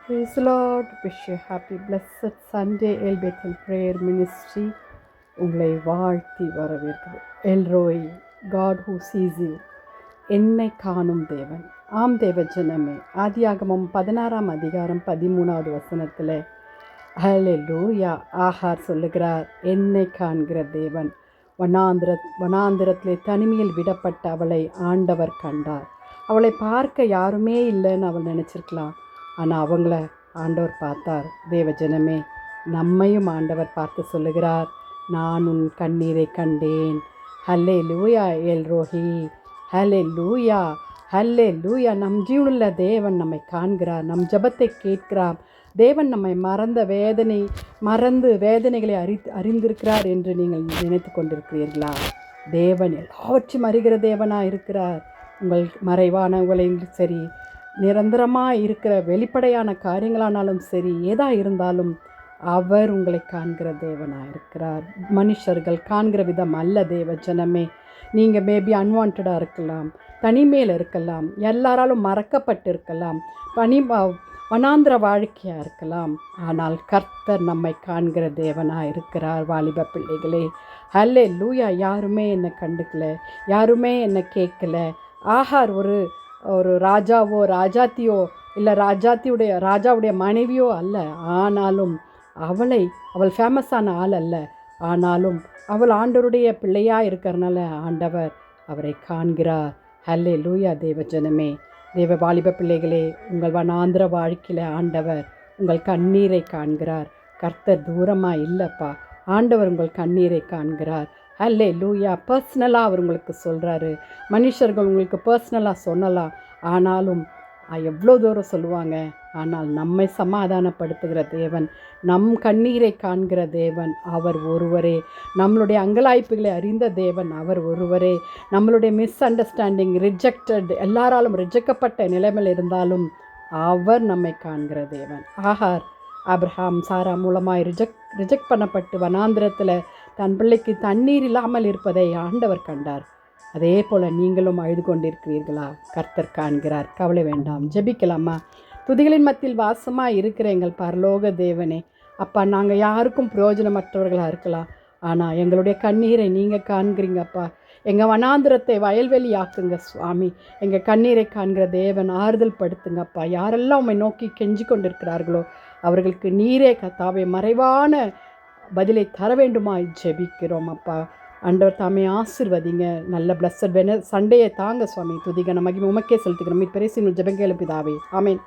Praise the Lord. Wish you happy blessed Sunday. El Bethel Prayer Ministry உங்களை வாழ்த்தி வரவேற்கிறது. El Roi, God who sees you, என்னை காணும் தேவன். ஆம் தேவ ஜனமே, ஆதியாகமம் 16 அதிகாரம் 13வது வசனத்தில் ஹல்லேலூயா ஆகார் சொல்லுகிறார், என்னை காண்கிற தேவன். வனாந்திரத்திலே தனிமையில் விடப்பட்ட அவளை ஆண்டவர் கண்டார். அவளை பார்க்க யாருமே இல்லைன்னு அவள் நினச்சிருக்கலாம். ஆனால் அவங்கள ஆண்டவர் பார்த்தார். தேவ ஜனமே, நம்மையும் ஆண்டவர் பார்த்து சொல்லுகிறார், நான் உன் கண்ணீரை கண்டேன். ஹல்லே லூயா எல் ரோஹி, ஹல்லே லூயா, ஹல்லே லூயா. நம் ஜீவனுள்ள தேவன் நம்மை காண்கிறார், நம் ஜபத்தை கேட்கிறார். தேவன் நம்மை மறந்து வேதனைகளை அறிந்திருக்கிறார் என்று நீங்கள் நினைத்து கொண்டிருக்கிறீர்களா? தேவன் எல்லாவற்றையும் அறிகிற தேவனாக இருக்கிறார். உங்கள் மறைவானவங்களையும் சரி, நிரந்தரமாக இருக்கிற வெளிப்படையான காரியங்களானாலும் சரி, ஏதாக இருந்தாலும் அவர் உங்களை காண்கிற தேவனாக இருக்கிறார். மனுஷர்கள் காண்கிற விதம் அல்ல. தேவ ஜனமே, நீங்கள் மேபி அன்வான்டாக இருக்கலாம், தனிமையில் இருக்கலாம், எல்லாராலும் மறக்கப்பட்டு இருக்கலாம், வனாந்திர வாழ்க்கையாக இருக்கலாம். ஆனால் கர்த்தர் நம்மை காண்கிற தேவனாக இருக்கிறார். வாலிப பிள்ளைகளே, ஹல்லே லூயா. யாருமே என்னை கண்டுக்கல, யாருமே என்னை கேட்கல. ஆகார் ஒரு ராஜாவோ ராஜாத்தியோ இல்லை ராஜாவுடைய மனைவியோ அல்ல. ஆனாலும் அவள் ஃபேமஸான ஆள் அல்ல. ஆனாலும் அவள் ஆண்டவருடைய பிள்ளையாக இருக்கிறனால ஆண்டவர் அவரை காண்கிறார். ஹல்லே லூயா. தேவ ஜனமே, தேவ வாலிப பிள்ளைகளே, உங்கள் வனாந்திர வாழ்க்கையில் ஆண்டவர் உங்கள் கண்ணீரை காண்கிறார். கர்த்தர் தூரமாக இல்லைப்பா. ஆண்டவர் உங்கள் கண்ணீரை காண்கிறார். ஹல்லே லூயா. பர்சனலாக அவர் உங்களுக்கு சொல்கிறாரு. மனுஷர்கள் உங்களுக்கு பர்சனலாக சொல்லலாம், ஆனாலும் எவ்வளோ தூரம் சொல்லுவாங்க. ஆனால் நம்மை சமாதானப்படுத்துகிற தேவன், நம் கண்ணீரை காண்கிற தேவன் அவர் ஒருவரே. நம்மளுடைய அங்கலாய்ப்புகளை அறிந்த தேவன் அவர் ஒருவரே. நம்மளுடைய மிஸ் அண்டர்ஸ்டாண்டிங், எல்லாராலும் ரிஜெக்டப்பட்ட நிலைமையில் இருந்தாலும் அவர் நம்மை காண்கிற தேவன். ஆகார் ஆபிரகாம் சாரா மூலமாய் ரிஜெக்ட் பண்ணப்பட்டு வனாந்திரத்தில் தன் பிள்ளைக்கு தண்ணீர் இல்லாமல் இருப்பதை ஆண்டவர் கண்டார். அதே போல் நீங்களும் அழுது கொண்டிருக்கிறீர்களா? கர்த்தர் காண்கிறார். கவலை வேண்டாம். ஜெபிக்கலாமா? துதிகளின் மத்தியில் வாசமாக இருக்கிற எங்கள் பரலோக தேவனே, அப்பா, நாங்கள் யாருக்கும் பிரயோஜனமற்றவர்களாக இருக்கலாம், ஆனால் எங்களுடைய கண்ணீரை நீங்கள் காண்கிறீங்கப்பா. எங்கள் வனாந்திரத்தை வயல்வெளி ஆக்குங்க சுவாமி. எங்கள் கண்ணீரை காண்கிற தேவன் ஆறுதல் படுத்துங்கப்பா. யாரெல்லாம் உம்மை நோக்கி கெஞ்சி கொண்டிருக்கிறார்களோ அவர்களுக்கு நீரே கர்த்தாவே மறைவான பதிலை தர வேண்டுமாய் ஜெபிக்கிறோம் அப்பா. ஆண்டவர் தாமே ஆசீர்வதிங்க. நல்ல பிளஸட் சண்டையை தாங்க சுவாமி. துதிகன மகிமை உமக்கே செலுத்துகிறோம். மீட்பரேசின் ஜெபங்கள் பிதாவே, ஆமென்.